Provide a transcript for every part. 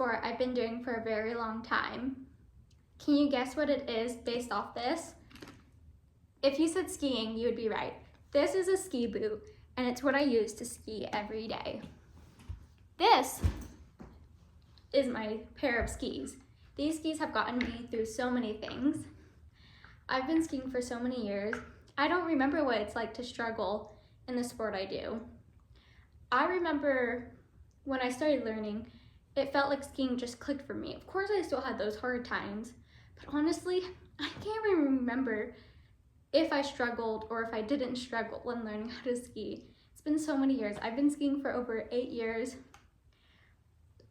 sport I've been doing for a very long time. Can you guess what it is based off this? If you said skiing, you would be right. This is a ski boot, and it's what I use to ski every day. This is my pair of skis. These skis have gotten me through so many things. I've been skiing for so many years. I don't remember what it's like to struggle in the sport I do. I remember when I started learning, it felt like skiing just clicked for me. Of course, I still had those hard times, but honestly, I can't even remember if I struggled or if I didn't struggle when learning how to ski. It's been so many years. I've been skiing for over 8 years.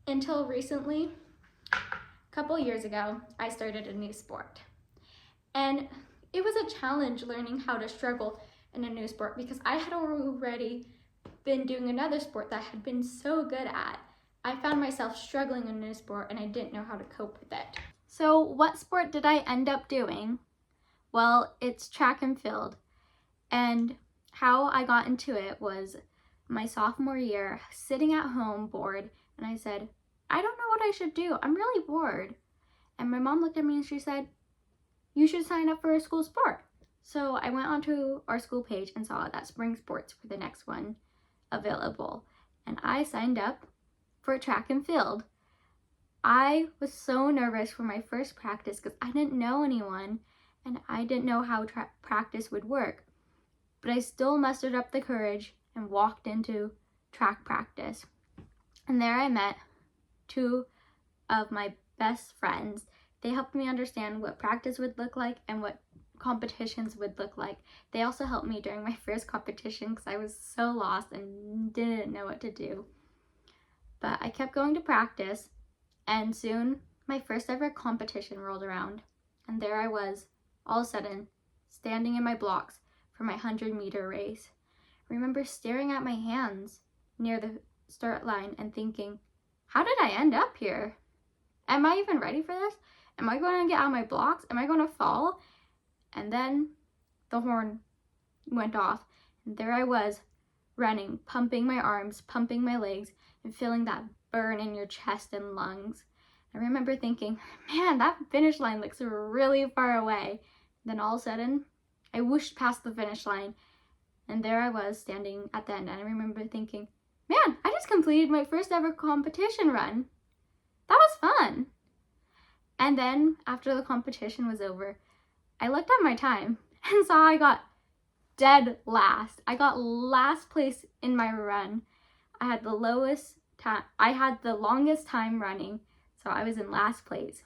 Until recently, a couple years ago, I started a new sport. And it was a challenge learning how to struggle in a new sport because I had already been doing another sport that I had been so good at. I found myself struggling in a new sport and I didn't know how to cope with it. So what sport did I end up doing? Well, it's track and field. And how I got into it was my sophomore year, sitting at home bored, and I said, I don't know what I should do. I'm really bored. And my mom looked at me and she said, you should sign up for a school sport. So I went onto our school page and saw that spring sports were the next one available. And I signed up for track and field. I was so nervous for my first practice because I didn't know anyone and I didn't know how practice would work. But I still mustered up the courage and walked into track practice. And there I met 2 of my best friends. They helped me understand what practice would look like and what competitions would look like. They also helped me during my first competition because I was so lost and didn't know what to do. But I kept going to practice, and soon my first ever competition rolled around, and there I was, all of a sudden, standing in my blocks for my 100-meter race. I remember staring at my hands near the start line and thinking, how did I end up here? Am I even ready for this? Am I going to get out of my blocks? Am I going to fall? And then the horn went off, and there I was, running, pumping my arms, pumping my legs, and feeling that burn in your chest and lungs. I remember thinking, man, that finish line looks really far away. Then all of a sudden, I whooshed past the finish line, and there I was standing at the end. And I remember thinking, man, I just completed my first ever competition run. That was fun. And then after the competition was over, I looked at my time and saw I got dead last. I got last place in my run. I had the lowest time. I had the longest time running, so I was in last place.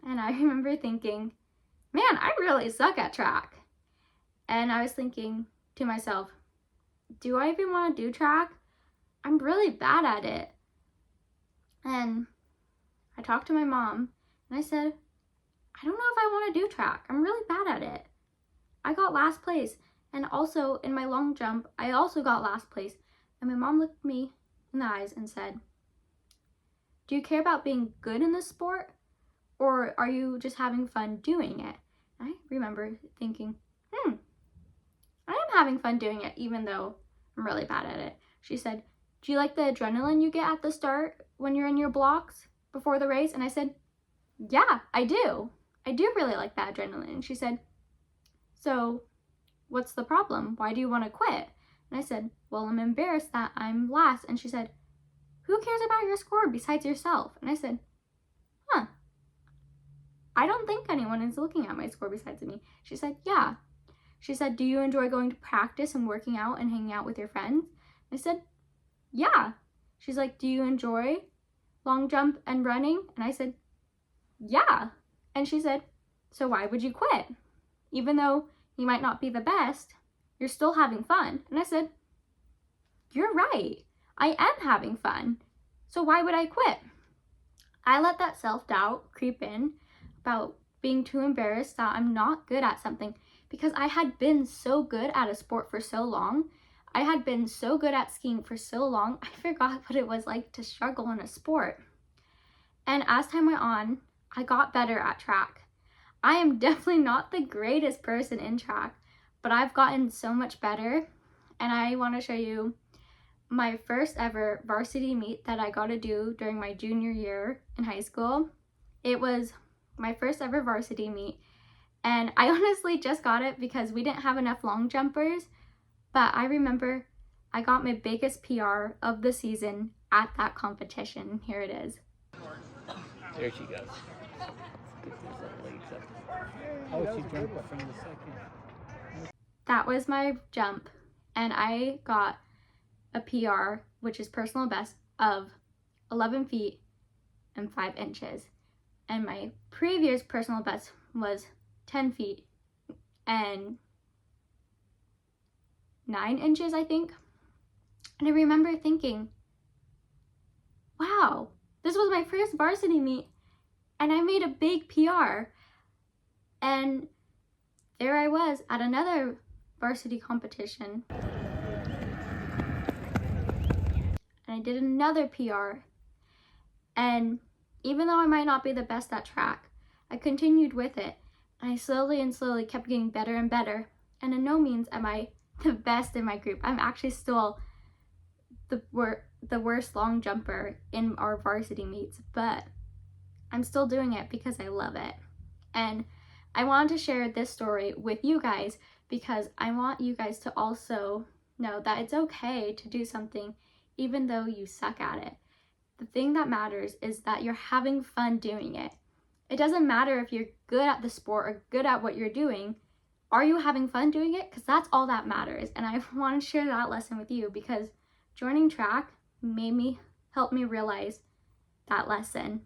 And I remember thinking, man, I really suck at track. And I was thinking to myself, do I even want to do track? I'm really bad at it. And I talked to my mom and I said, I don't know if I want to do track. I'm really bad at it. I got last place. And also in my long jump, I also got last place. And my mom looked me in the eyes and said, do you care about being good in this sport? Or are you just having fun doing it? I remember thinking, I am having fun doing it even though I'm really bad at it. She said, do you like the adrenaline you get at the start when you're in your blocks before the race? And I said, yeah, I do. I do really like that adrenaline. And she said, so what's the problem? Why do you want to quit? And I said, well, I'm embarrassed that I'm last. And she said, who cares about your score besides yourself? And I said, I don't think anyone is looking at my score besides me. She said, yeah. She said, do you enjoy going to practice and working out and hanging out with your friends? I said, yeah. She's like, do you enjoy long jump and running? And I said, yeah. And she said, so why would you quit? Even though you might not be the best, you're still having fun. And I said, you're right. I am having fun. So why would I quit? I let that self-doubt creep in about being too embarrassed that I'm not good at something because I had been so good at a sport for so long. I had been so good at skiing for so long, I forgot what it was like to struggle in a sport. And as time went on, I got better at track. I am definitely not the greatest person in track, but I've gotten so much better, and I want to show you my first ever varsity meet that I got to do during my junior year in high school. It was my first ever varsity meet, and I honestly just got it because we didn't have enough long jumpers, but I remember I got my biggest PR of the season at that competition. Here it is. There she goes. Get those legs up. Oh, she jumped from the second. That was my jump, and I got a PR, which is personal best, of 11 feet and 5 inches. And my previous personal best was 10 feet and 9 inches, I think. And I remember thinking, wow, this was my first varsity meet and I made a big PR. And there I was at another varsity competition. And I did another PR. And even though I might not be the best at track, I continued with it. And I slowly and slowly kept getting better and better. And in no means am I the best in my group. I'm actually still the worst long jumper in our varsity meets, but I'm still doing it because I love it. And I wanted to share this story with you guys because I want you guys to also know that it's okay to do something even though you suck at it. The thing that matters is that you're having fun doing it. It doesn't matter if you're good at the sport or good at what you're doing. Are you having fun doing it? Because that's all that matters. And I want to share that lesson with you because joining track helped me realize that lesson.